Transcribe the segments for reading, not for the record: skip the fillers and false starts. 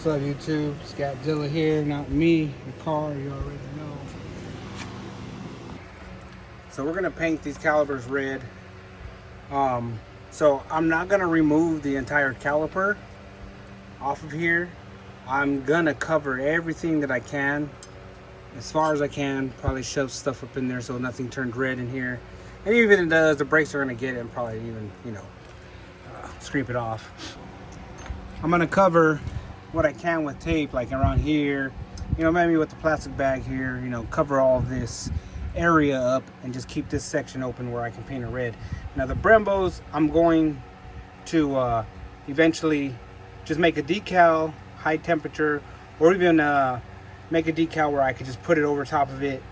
What's up, YouTube? It's Godzilla here, not me. The car, you already know. So we're gonna paint these calipers red. So I'm not gonna remove the entire caliper off of here. I'm gonna cover everything that I can, as far as I can. Probably shove stuff up in there so nothing turns red in here. And even if it does, the brakes are gonna get it and probably even, scrape it off. I'm gonna cover what I can with tape, like around here, maybe with the plastic bag here, cover all this area up and just keep this section open where I can paint it red. Now the brembos, I'm going to eventually just make a decal, high temperature, or even make a decal where I could just put it over top of it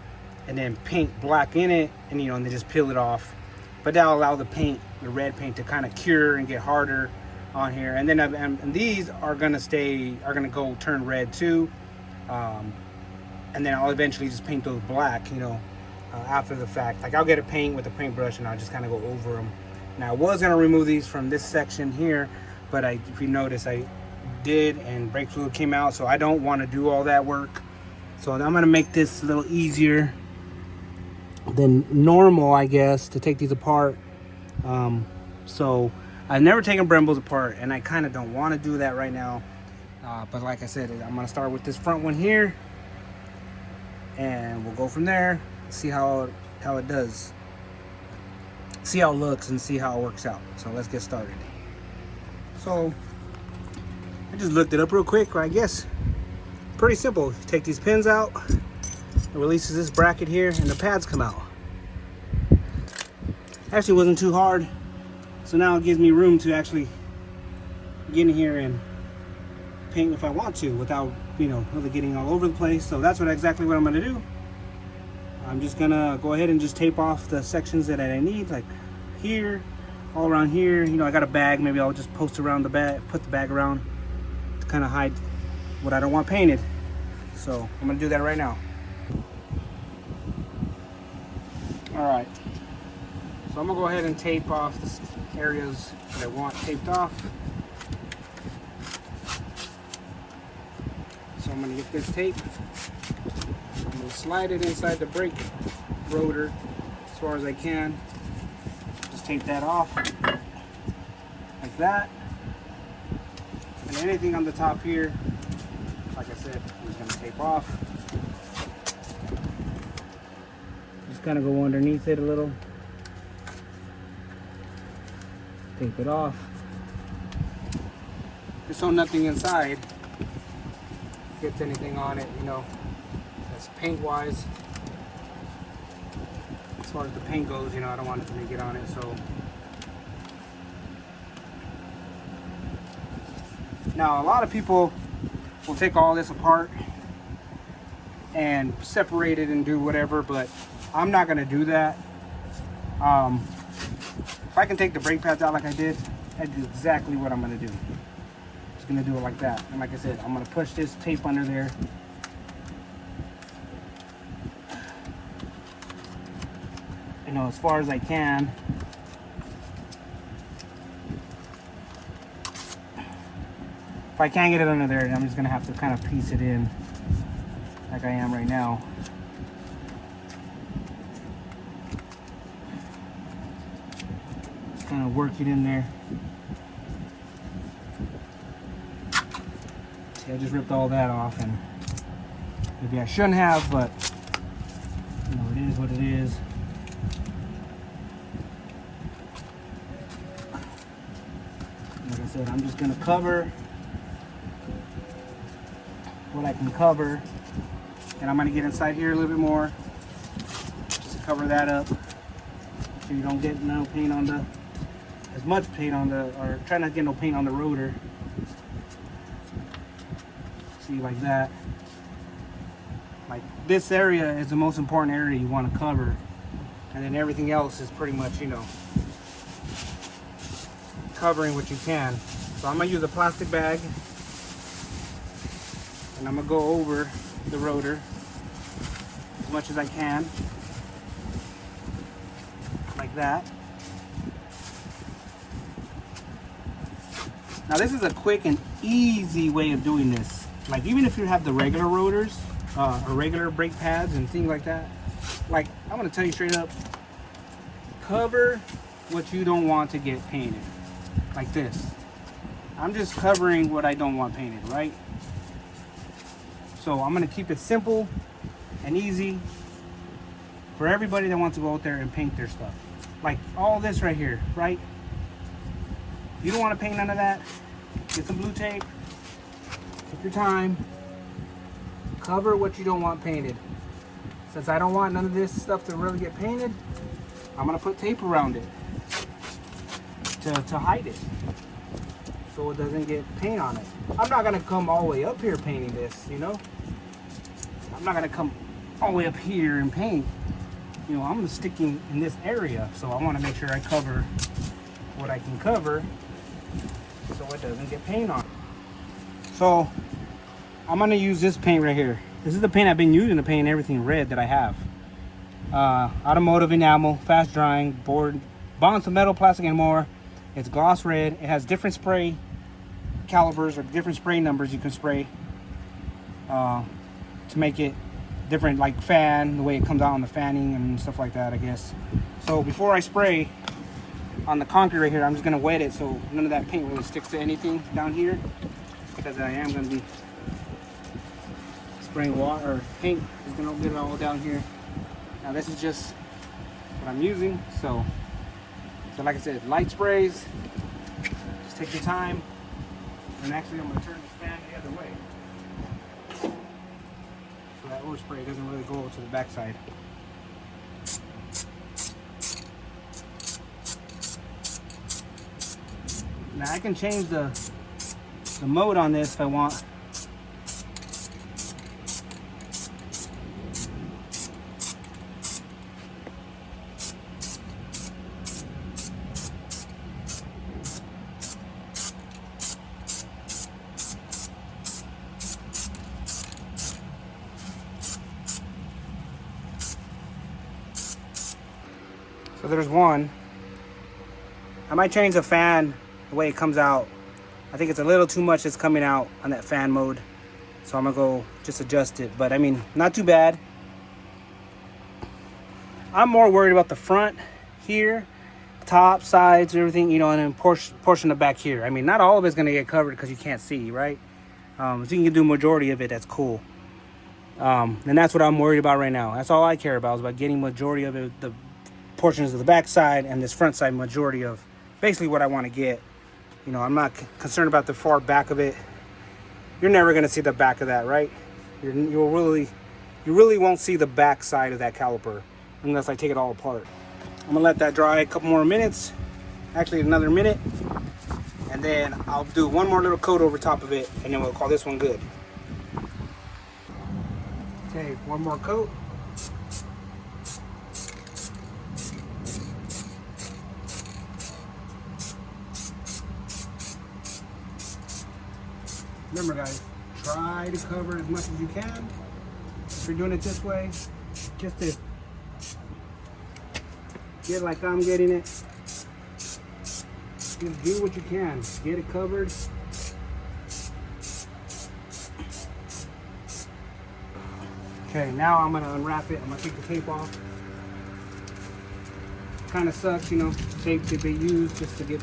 and then paint black in it, and and then just peel it off. But that'll allow the red paint to kind of cure and get harder on here. And then and these are gonna go turn red too. And then I'll eventually just paint those black, after the fact. Like I'll get a paint with a paintbrush and I'll just kind of go over them. Now I was gonna remove these from this section here, but if you notice, I did, and brake fluid came out, so I don't want to do all that work. So I'm gonna make this a little easier than normal, I guess, to take these apart. So I've never taken brembos apart, and I kind of don't want to do that right now. But like I said, I'm gonna start with this front one here, and we'll go from there. See how it does. See how it looks and see how it works out. So let's get started. So I just looked it up real quick. I guess pretty simple. You take these pins out, it releases this bracket here, and the pads come out. Actually, wasn't too hard. So now it gives me room to actually get in here and paint if I want to, without really getting all over the place. So that's exactly what I'm gonna do. I'm just gonna go ahead and just tape off the sections that I need, like here, all around here. I got a bag. Maybe I'll just post around the bag, put the bag around to kind of hide what I don't want painted. So I'm gonna do that right now. All right. So I'm gonna go ahead and tape off the areas that I want taped off. So I'm gonna get this tape. I'm gonna slide it inside the brake rotor as far as I can. Just tape that off like that. And anything on the top here, like I said, I'm just gonna tape off. Just kind of go underneath it a little. Tape it off. Just so nothing inside gets anything on it, that's paint wise. As far as the paint goes, I don't want it to get on it. So now a lot of people will take all this apart and separate it and do whatever, but I'm not gonna do that. If I can take the brake pads out like I did, that's exactly what I'm gonna do. Just gonna do it like that. And like I said, I'm gonna push this tape under there. As far as I can. If I can't get it under there, then I'm just gonna have to kind of piece it in like I am right now. Just kind of work it in there. See, I just ripped all that off, and maybe I shouldn't have, but it is what it is. Like I said, I'm just gonna cover what I can cover, and I'm gonna get inside here a little bit more, just to cover that up, so you don't get no paint on as much paint on or try not to get no paint on the rotor. See, like that. Like this area is the most important area you want to cover, and then everything else is pretty much covering what you can. So I'm gonna use a plastic bag, and I'm gonna go over the rotor as much as I can, like that. Now this is a quick and easy way of doing this. Like even if you have the regular rotors or regular brake pads and things like that, like I'm gonna tell you straight up, cover what you don't want to get painted. Like this. I'm just covering what I don't want painted, right? So I'm gonna keep it simple and easy for everybody that wants to go out there and paint their stuff. Like all this right here, right? You don't want to paint none of that. Get some blue tape. Take your time. Cover what you don't want painted. Since I don't want none of this stuff to really get painted, I'm gonna put tape around it to hide it, so it doesn't get paint on it. I'm not gonna come all the way up here painting this, you know. I'm not gonna come all the way up here and paint. You know, I'm sticking in this area, so I want to make sure I cover what I can cover, so it doesn't get paint on. So I'm gonna use this paint right here. This is the paint I've been using to paint everything red that I have. Automotive enamel, fast drying, board, bonds of metal, plastic, and more. It's gloss red. It has different spray calipers or different spray numbers you can spray to make it different, like fan, the way it comes out on the fanning and stuff like that, I guess. So before I spray on the concrete right here, I'm just gonna wet it so none of that paint really sticks to anything down here, because I am gonna be spraying water or paint is gonna get it all down here. Now this is just what I'm using, so like I said, light sprays, just take your time. And actually I'm gonna turn this fan the other way, so that overspray doesn't really go to the backside. Now I can change the mode on this if I want. So there's one. I might change the fan, the way it comes out. I think it's a little too much that's coming out on that fan mode. So I'm gonna go just adjust it. But I mean, not too bad. I'm more worried about the front here, top, sides, everything, you know, and then portion of back here. I mean, not all of it's gonna get covered because you can't see, right? If you can do a majority of it, that's cool. And that's what I'm worried about right now. That's all I care about, is about getting majority of it, the portions of the back side and this front side, majority of basically what I want to get. You know, I'm not concerned about the far back of it. You're never going to see the back of that, right? You really won't see the back side of that caliper unless I take it all apart. I'm gonna let that dry a couple more minutes, actually another minute, and then I'll do one more little coat over top of it, and then we'll call this one good. Okay, one more coat. Remember guys, try to cover as much as you can. If you're doing it this way, just to get like I'm getting it, just do what you can. Get it covered. Okay, now I'm gonna unwrap it. I'm gonna take the tape off. Kind of sucks, you know, tape that they use just to get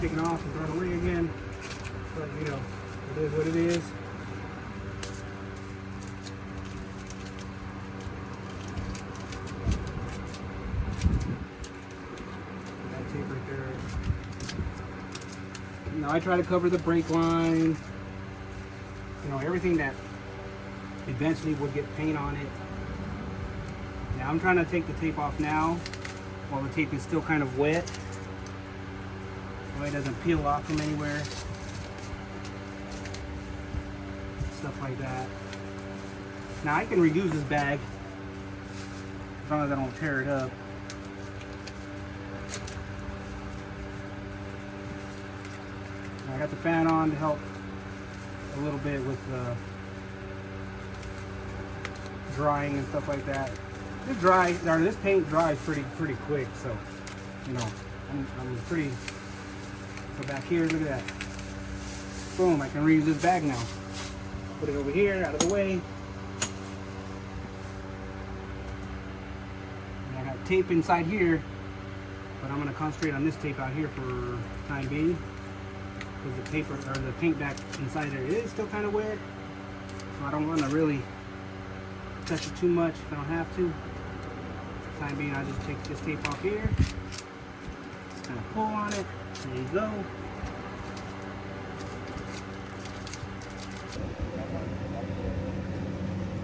taken off and thrown away again. But you know, it is what it is. That tape right there. You know, I try to cover the brake line. You know, everything that eventually would get paint on it. Now I'm trying to take the tape off now while the tape is still kind of wet, so it doesn't peel off from anywhere. Stuff like that. Now I can reuse this bag as long as I don't tear it up. I got the fan on to help a little bit with the drying and stuff like that. This paint dries pretty quick, so you know I'm pretty. So back here, look at that. Boom! I can reuse this bag now. Put it over here, out of the way. And I have tape inside here, but I'm gonna concentrate on this tape out here for time being. Because the paper or the paint back inside there is still kind of wet. So I don't want to really touch it too much if I don't have to. For the time being, I'll just take this tape off here. Just kind of pull on it. There you go.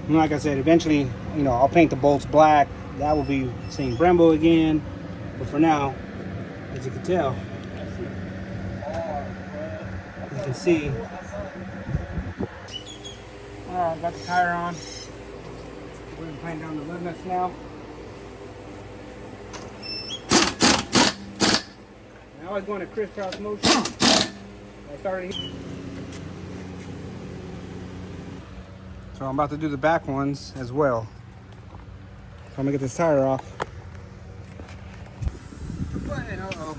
And like I said, eventually, you know, I'll paint the bolts black. That will be saying Brembo again. But for now, as you can tell, you can see. Alright, got the tire on. We're going to clamp down the lug nuts now. Now it's going to crisscross motion. I started. So I'm about to do the back ones as well. So I'm gonna get this tire off. Uh-oh,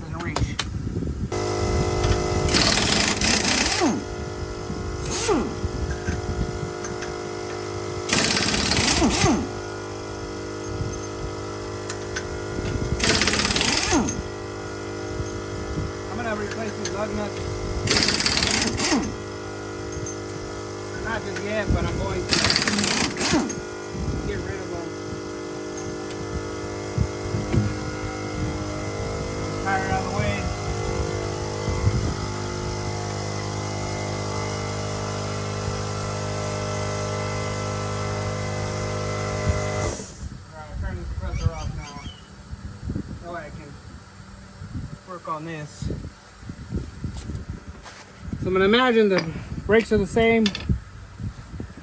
doesn't reach. I'm gonna replace these lug nuts. Not just yet, but I'm going to get rid of them. Tire out of the way. Alright, I'll turn this compressor off now. That way I can work on this. So I'm going to imagine the brakes are the same.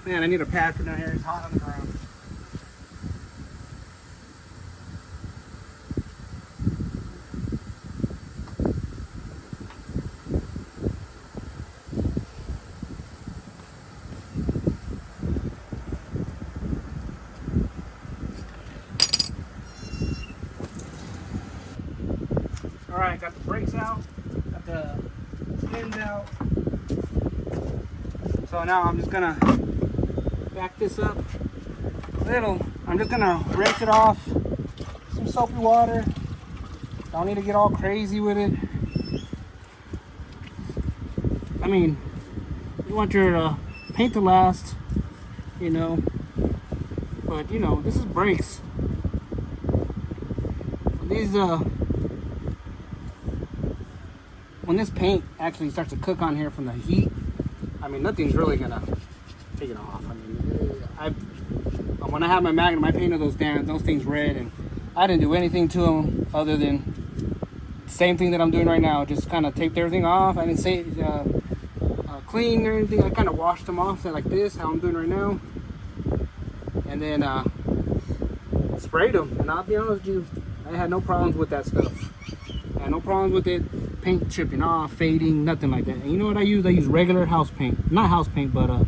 Man, I need a pad for down here. It's hot on the ground. Alright, got the brakes out. Got the fins out. So now I'm just gonna back this up a little. I'm just gonna rinse it off. Some soapy water. Don't need to get all crazy with it. I mean, you want your paint to last, you know. But you know, this is brakes. These when this paint actually starts to cook on here from the heat, I mean, nothing's really gonna take it off. I mean, when I had my Magnum, I painted those things red, and I didn't do anything to them other than the same thing that I'm doing right now. Just kind of taped everything off. I didn't say clean or anything. I kind of washed them off like this, how I'm doing right now, and then sprayed them. And I'll be honest with you, I had no problems with that stuff. I had no problems with it. Paint chipping off, fading, nothing like that. And you know what I use? I use regular house paint. Not house paint, but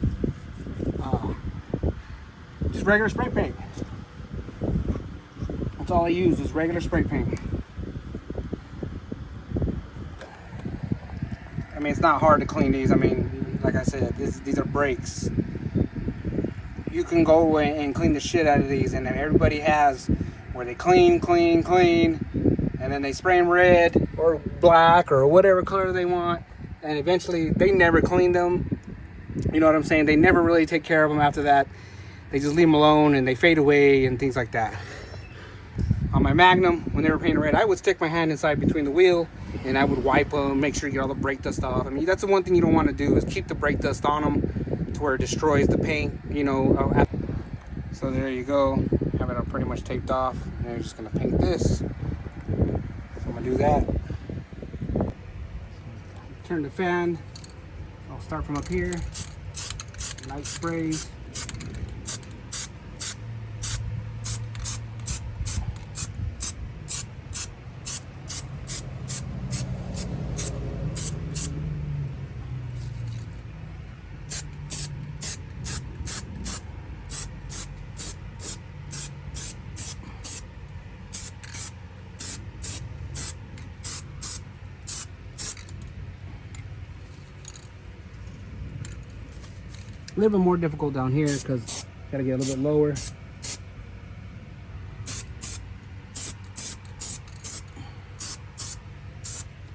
just regular spray paint. That's all I use is regular spray paint. I mean, it's not hard to clean these. I mean, like I said, these are brakes. You can go and clean the shit out of these, and then everybody has where they clean, and then they spray them red or black or whatever color they want, and eventually they never clean them. You know what I'm saying? They never really take care of them after that. They just leave them alone and they fade away and things like that. On my Magnum, when they were painted red, I would stick my hand inside between the wheel and I would wipe them, make sure you get all the brake dust off. I mean, that's the one thing you don't want to do is keep the brake dust on them to where it destroys the paint, you know. So there you go. Have it pretty much taped off. And you're just going to paint this. I'm gonna do that. Turn the fan. I'll start from up here. Light sprays. A little bit more difficult down here because gotta get a little bit lower.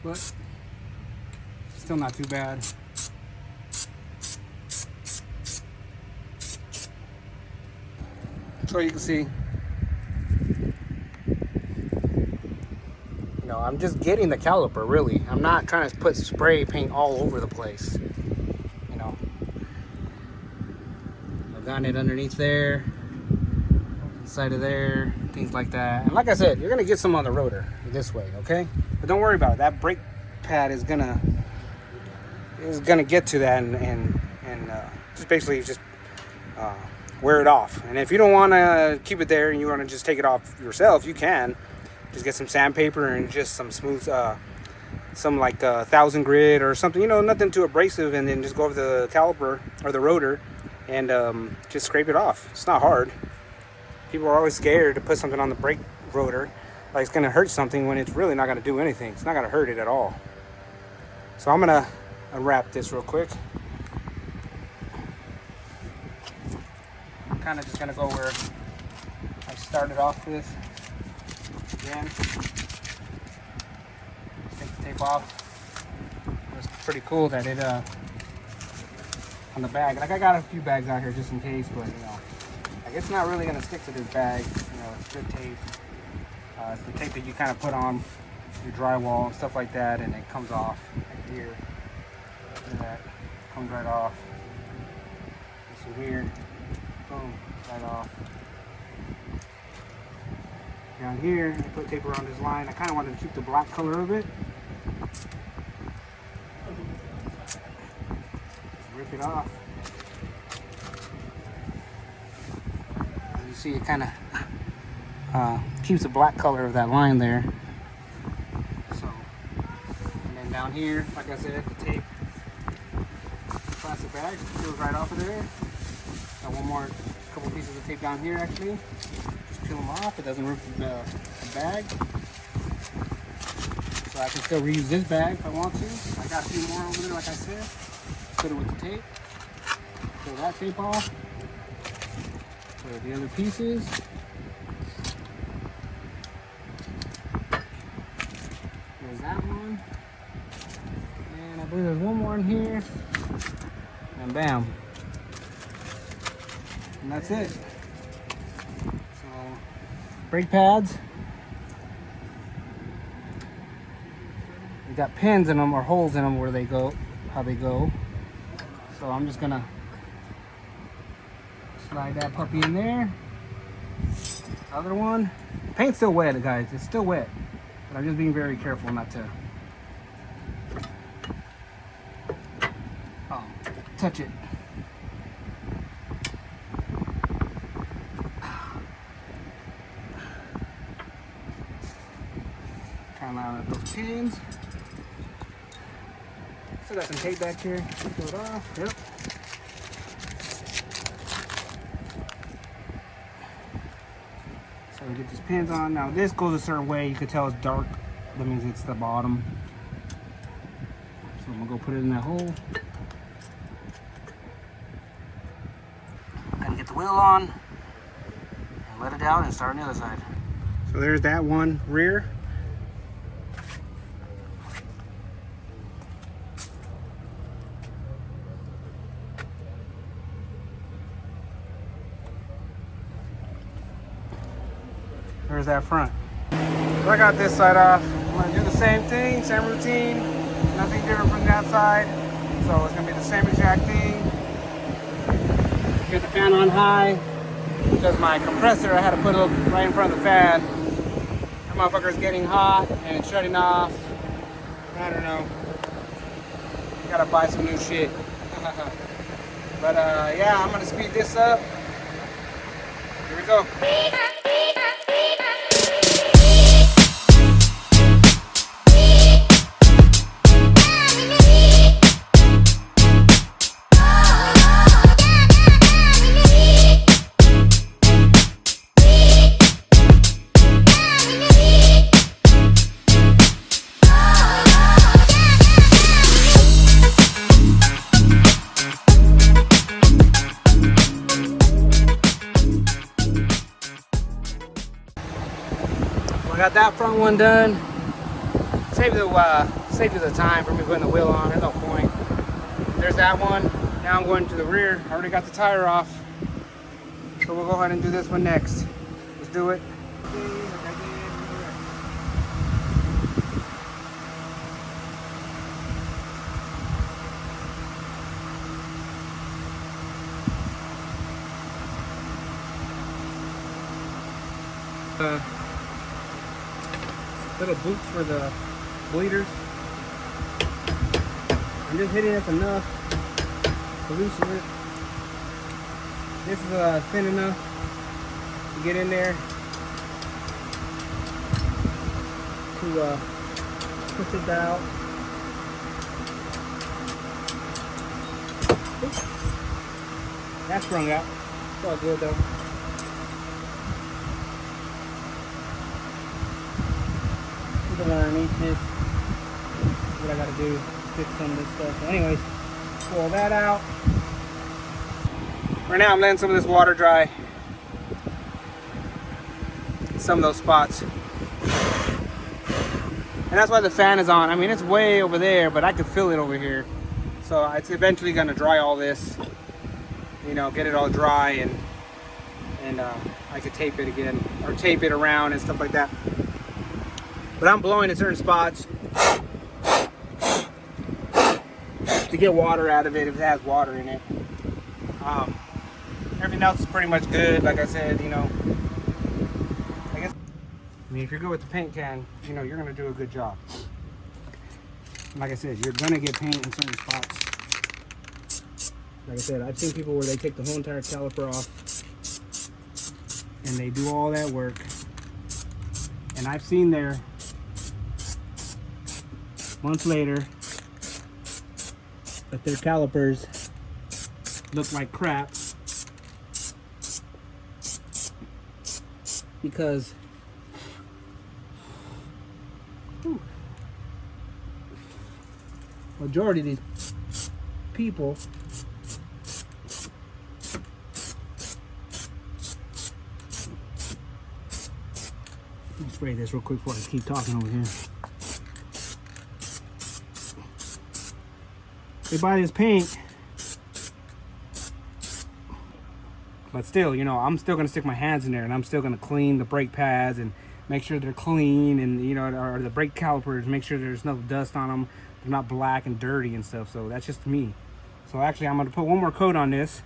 But still not too bad. So you can see, I'm just getting the caliper, really. I'm not trying to put spray paint all over the place. I've gotten it underneath there, inside of there, things like that. And like I said, you're gonna get some on the rotor this way, okay? But don't worry about it. That brake pad is gonna get to that and just basically wear it off. And if you don't want to keep it there and you want to just take it off yourself, you can. Just get some sandpaper and just some smooth, some like 1000 grit or something, nothing too abrasive, and then just go over the caliper or the rotor and just scrape it off. It's not hard. People are always scared to put something on the brake rotor like it's going to hurt something when it's really not going to do anything. It's not going to hurt it at all. So I'm going to unwrap this real quick. I'm kind of just going to go where I started off with. Again, take the tape off. It's pretty cool that it on the bag. Like, I got a few bags out here just in case, but like, it's not really gonna stick to this bag. It's good tape. It's the tape that you kind of put on your drywall and stuff like that, and it comes off right here. Look at that, comes right off. So here, boom, right off. Down here, I put tape around this line. I kind of wanted to keep the black color of it. Just rip it off. As you see, it kind of keeps the black color of that line there. So, and then down here, like I said, the tape, plastic bag goes right off of there. Got one more, couple pieces of tape down here actually. Peel them off. It doesn't rip the bag, so I can still reuse this bag if I want to. I got a few more over there, like I said. Put it with the tape. Peel that tape off. Put the other pieces. There's that one, and I believe there's one more in here, and bam, and that's it. Brake pads. They got pins in them or holes in them where they go, how they go. So I'm just gonna slide that puppy in there. Other one. The paint's still wet, guys. It's still wet, but I'm just being very careful not to touch it. Line up those pins. Still got some tape back here. Peel it off. Yep. So we get these pins on. Now this goes a certain way. You could tell it's dark. That means it's the bottom. So I'm gonna go put it in that hole. Gotta get the wheel on and let it down and start on the other side. So there's that one rear. There's that front. So I got this side off. I'm gonna do the same thing, same routine, nothing different from that side. So it's gonna be the same exact thing. Get the fan on high because my compressor, I had to put it right in front of the fan. That motherfucker's getting hot and it's shutting off. I don't know. Gotta buy some new shit. But yeah, I'm gonna speed this up. Here we go. one done. Save you the time for me putting the wheel on. There's no point. There's that one. Now I'm going to the rear. I already got the tire off. So we'll go ahead and do this one next. Let's do it. Little boots for the bleeders. I'm just hitting this enough to loosen it. This is thin enough to get in there to push it out. Oops. That's sprung out. It's all good though. Underneath this, what I gotta do, fix some of this stuff. So anyways, pull that out. Right now I'm letting some of this water dry. Some of those spots. And that's why the fan is on. I mean, it's way over there, but I can feel it over here. So it's eventually gonna dry all this. You know, get it all dry and I could tape it again or tape it around and stuff like that. But I'm blowing in certain spots to get water out of it if it has water in it. Everything else is pretty much good. Like I said, you know, I mean, if you're good with the paint can, you know, you're gonna do a good job. Like I said, you're gonna get paint in certain spots. Like I said, I've seen people where they take the whole entire caliper off and they do all that work. And I've seen there months later that their calipers look like crap because majority of these people let me spray this real quick before I keep talking over here. They buy this paint, but still, you know, I'm still gonna stick my hands in there and I'm still gonna clean the brake pads and make sure they're clean, and you know, or the brake calipers, make sure there's no dust on them, they're not black and dirty and stuff. So that's just me. So actually I'm gonna put one more coat on this.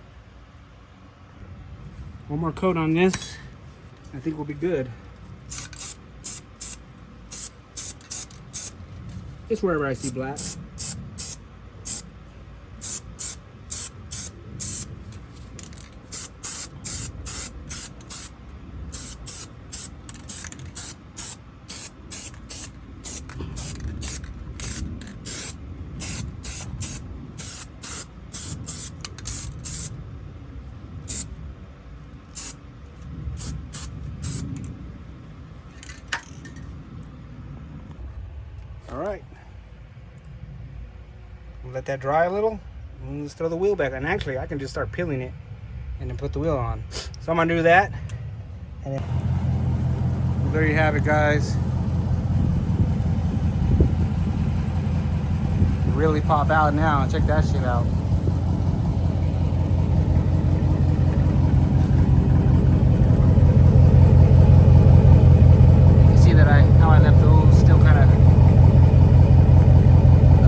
One more coat on this. I think we'll be good. Just wherever I see black. All right, we'll let that dry a little and let's throw the wheel back. And actually I can just start peeling it and then put the wheel on. So I'm gonna do that, and then, well, there you have it, guys. Really pop out now. Check that shit out. You see that how I left those still kind of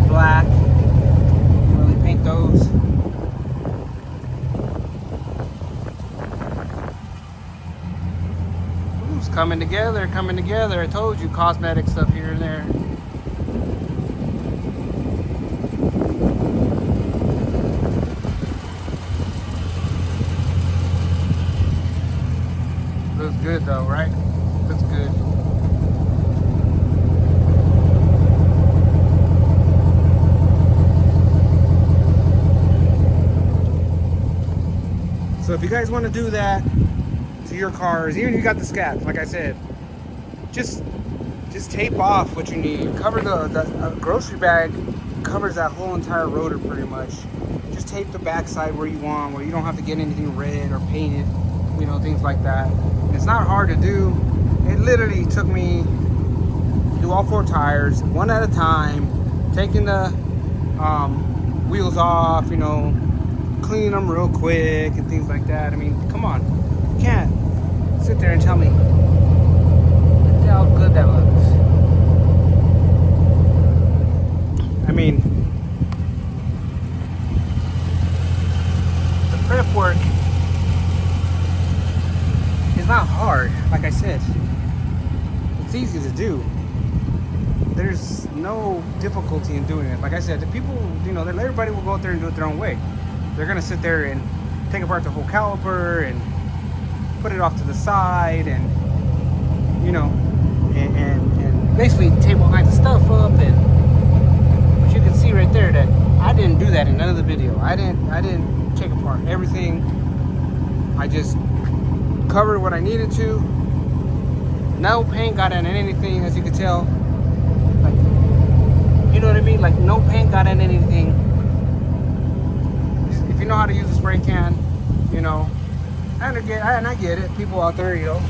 black. Didn't really paint those. Ooh, it's coming together, coming together. I told you, cosmetic stuff here and there. Looks good though, right? Looks good. So if you guys want to do that to your cars, even if you got the scabs, like I said, just tape off what you need. Cover the grocery bag covers that whole entire rotor pretty much. Just tape the backside where you want, where you don't have to get anything red or painted, you know, things like that. And it's not hard to do. It literally took me do all 4 tires one at a time, taking the wheels off, you know, cleaning them real quick and things like that. I mean, come on, you can't sit there and tell me how good that looks. I mean, the prep work is not hard. Like I said, it's easy to do. There's no difficulty in doing it. Like I said, the people, you know, everybody will go out there and do it their own way. They're gonna sit there and take apart the whole caliper and put it off to the side, and you know, and basically tape all kinds of stuff up. And but you can see right there that I didn't do that in none of the video. I didn't take apart everything. I just covered what I needed to. No paint got in anything, as you can tell. Like, you know what I mean? Like, no paint got in anything. If you know how to use a spray can, you know, and I get it. People out there, you know,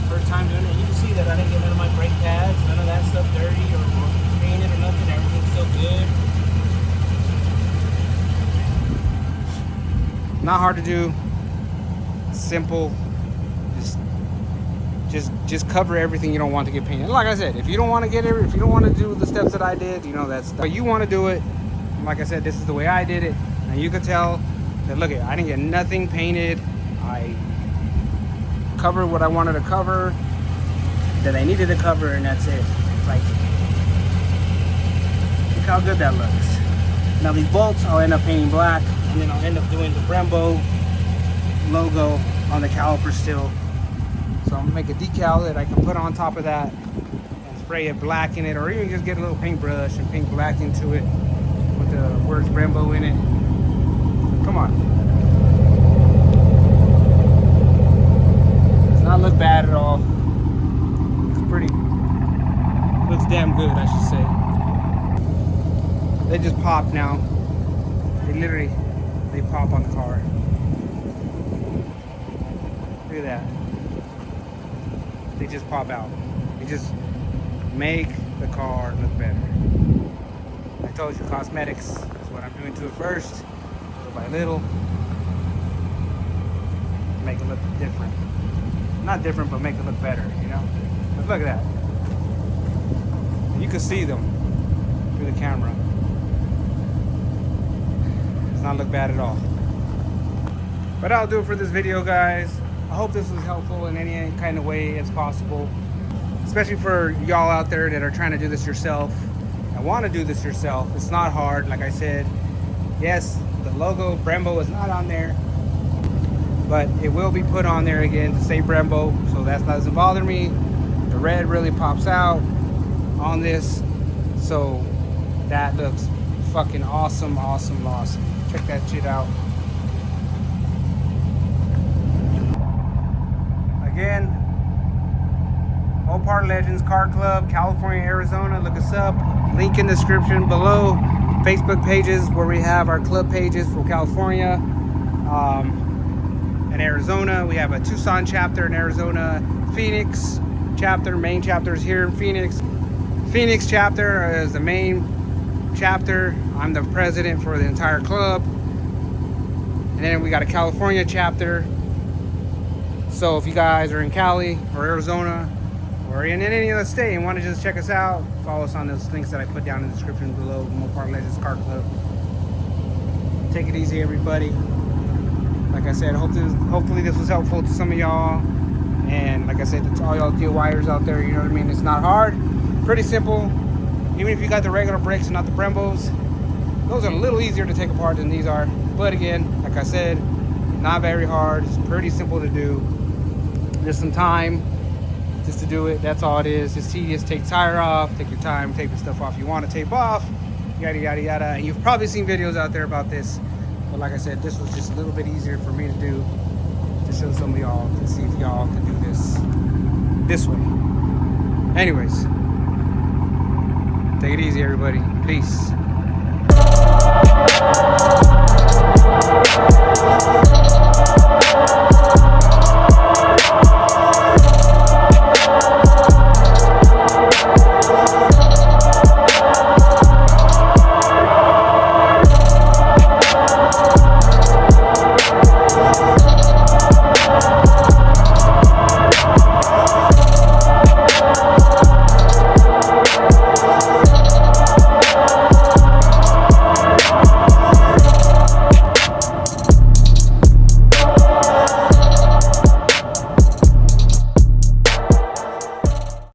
first time doing it, you can see that I didn't get none of my brake pads, none of that stuff dirty or painted or nothing. Everything's still good. Not hard to do. Simple. Just cover everything you don't want to get painted. Like I said, if you don't want to get it, if you don't want to do the steps that I did, you know, but you want to do it. Like I said, this is the way I did it, and you could tell that. Look, I didn't get nothing painted. I covered what I wanted to cover, that I needed to cover, and that's it. Like, look how good that looks. Now these bolts, I'll end up painting black, and then I'll end up doing the Brembo logo on the caliper still. So I'm gonna make a decal that I can put on top of that and spray it black in it, or even just get a little paintbrush and paint black into it with the words Brembo in it. Come on. Does not look bad at all. It's pretty, looks damn good, I should say. They just pop now. They pop on the car. Look at that. They just pop out. They just make the car look better. I told you, cosmetics is what I'm doing to it first, little by little. Make it look different. Not different, but make it look better, you know? But look at that. You can see them through the camera. Does not look bad at all. But I'll do it for this video, guys. I hope this was helpful in any kind of way as possible, especially for y'all out there that are trying to do this yourself and want to do this yourself. It's not hard. Like I said, yes, the logo Brembo is not on there, but it will be put on there again to say Brembo, so that doesn't bother me. The red really pops out on this, so that looks fucking awesome. Check that shit out. Again, Mopar Legends Car Club, California, Arizona. Look us up. Link in the description below. Facebook pages where we have our club pages for California and Arizona. We have a Tucson chapter in Arizona, Phoenix chapter. Main chapter is here in Phoenix. Phoenix chapter is the main chapter. I'm the president for the entire club. And then we got a California chapter. So if you guys are in Cali or Arizona or in any other state and want to just check us out, follow us on those links that I put down in the description below. Mopar Legends Car Club. Take it easy, everybody. Like I said, hopefully this was helpful to some of y'all. And like I said, to all y'all DIYers out there, you know what I mean? It's not hard. Pretty simple. Even if you got the regular brakes and not the Brembos, those are a little easier to take apart than these are. But again, like I said, not very hard. It's pretty simple to do. There's some time just to do it. That's all it is. It's tedious. Take the tire off. Take your time. Tape the stuff off you want to tape off. Yada, yada, yada. And you've probably seen videos out there about this. But like I said, this was just a little bit easier for me to do, to show some of y'all and see if y'all can do this way. Anyways, take it easy, everybody. Peace.